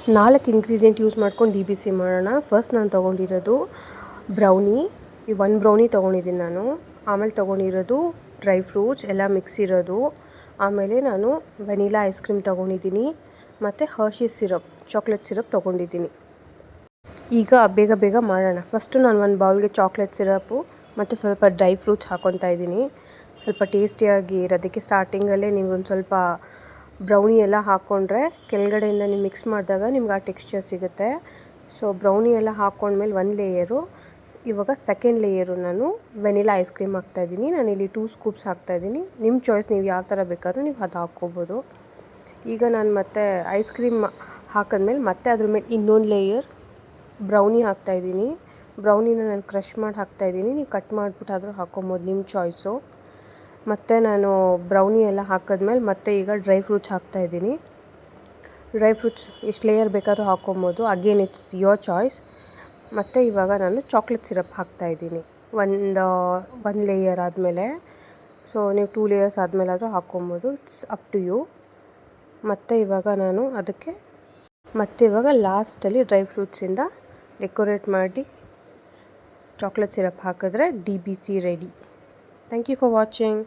4 ingredient use ಮಾಡ್ಕೊಂಡು D B C ಮಾಡೋಣ. First ನಾನು ತೊಗೊಂಡಿರೋದು ಬ್ರೌನಿ, ಈ 1 ಬ್ರೌನಿ ತೊಗೊಂಡಿದ್ದೀನಿ ನಾನು. ಆಮೇಲೆ ತೊಗೊಂಡಿರೋದು ಡ್ರೈ ಫ್ರೂಟ್ಸ್ ಎಲ್ಲ ಮಿಕ್ಸ್ ಇರೋದು. ಆಮೇಲೆ ನಾನು ವೆನಿಲಾ ಐಸ್ ಕ್ರೀಮ್ ತೊಗೊಂಡಿದ್ದೀನಿ ಮತ್ತು ಹರ್ಷೀಸ್ ಸಿರಪ್, ಚಾಕ್ಲೇಟ್ ಸಿರಪ್ ತೊಗೊಂಡಿದ್ದೀನಿ. ಈಗ ಬೇಗ ಬೇಗ ಮಾಡೋಣ. ಫಸ್ಟು ನಾನು ಒಂದು ಬೌಲ್ಗೆ ಚಾಕ್ಲೇಟ್ ಸಿರಪ್ಪು ಮತ್ತು ಸ್ವಲ್ಪ ಡ್ರೈ ಫ್ರೂಟ್ಸ್ ಹಾಕ್ಕೊತಾ ಇದ್ದೀನಿ, ಸ್ವಲ್ಪ ಟೇಸ್ಟಿಯಾಗಿ ಇರೋದಕ್ಕೆ. ಸ್ಟಾರ್ಟಿಂಗಲ್ಲೇ ನೀವು ಒಂದು ಸ್ವಲ್ಪ ಬ್ರೌನಿ ಎಲ್ಲ ಹಾಕ್ಕೊಂಡ್ರೆ ಕೆಳಗಡೆಯಿಂದ ನೀವು ಮಿಕ್ಸ್ ಮಾಡಿದಾಗ ನಿಮ್ಗೆ ಆ ಟೆಕ್ಸ್ಚರ್ ಸಿಗುತ್ತೆ. ಸೊ ಬ್ರೌನಿ ಎಲ್ಲ ಹಾಕ್ಕೊಂಡ್ಮೇಲೆ ಒಂದು ಲೇಯರು. ಇವಾಗ ಸೆಕೆಂಡ್ ಲೇಯರು ನಾನು ವೆನಿಲಾ ಐಸ್ ಕ್ರೀಮ್ ಹಾಕ್ತಾಯಿದ್ದೀನಿ. ನಾನಿಲ್ಲಿ 2 ಸ್ಕೂಪ್ಸ್ ಹಾಕ್ತಾಯಿದ್ದೀನಿ. ನಿಮ್ಮ ಚಾಯ್ಸ್, ನೀವು ಯಾವ ಥರ ಬೇಕಾದ್ರೂ ನೀವು ಅದು ಹಾಕ್ಕೋಬೋದು. ಈಗ ನಾನು ಮತ್ತೆ ಐಸ್ ಕ್ರೀಮ್ ಹಾಕಿದ್ಮೇಲೆ ಮತ್ತೆ ಅದ್ರ ಮೇಲೆ ಇನ್ನೊಂದು ಲೇಯರ್ ಬ್ರೌನಿ ಹಾಕ್ತಾಯಿದ್ದೀನಿ. ಬ್ರೌನಿನ ನಾನು ಕ್ರಷ್ ಮಾಡಿ ಹಾಕ್ತಾಯಿದ್ದೀನಿ. ನೀವು ಕಟ್ ಮಾಡಿಬಿಟ್ಟಾದರೂ ಹಾಕ್ಕೊಬೋದು, ನಿಮ್ಮ ಚಾಯ್ಸು. ಮತ್ತು ನಾನು ಬ್ರೌನಿ ಎಲ್ಲ ಹಾಕಿದ್ಮೇಲೆ ಮತ್ತೆ ಈಗ ಡ್ರೈ ಫ್ರೂಟ್ಸ್ ಹಾಕ್ತಾಯಿದ್ದೀನಿ. ಡ್ರೈ ಫ್ರೂಟ್ಸ್ ಎಷ್ಟು ಲೇಯರ್ ಬೇಕಾದ್ರೂ ಹಾಕ್ಕೊಬೋದು, ಅಗೇನ್ ಇಟ್ಸ್ ಯುವರ್ ಚಾಯ್ಸ್. ಮತ್ತು ಇವಾಗ ನಾನು ಚಾಕ್ಲೇಟ್ ಸಿರಪ್ ಹಾಕ್ತಾಯಿದ್ದೀನಿ ಒಂದು ಲೇಯರ್ ಆದಮೇಲೆ. ಸೊ ನೀವು 2 ಲೇಯರ್ಸ್ ಆದಮೇಲಾದರೂ ಹಾಕ್ಕೊಬೋದು, ಇಟ್ಸ್ ಅಪ್ ಟು ಯು. ಮತ್ತು ಇವಾಗ ನಾನು ಅದಕ್ಕೆ ಇವಾಗ ಲಾಸ್ಟಲ್ಲಿ ಡ್ರೈ ಫ್ರೂಟ್ಸಿಂದ ಡೆಕೋರೇಟ್ ಮಾಡಿ ಚಾಕ್ಲೇಟ್ ಸಿರಪ್ ಹಾಕಿದ್ರೆ D B C ready. Thank you for watching.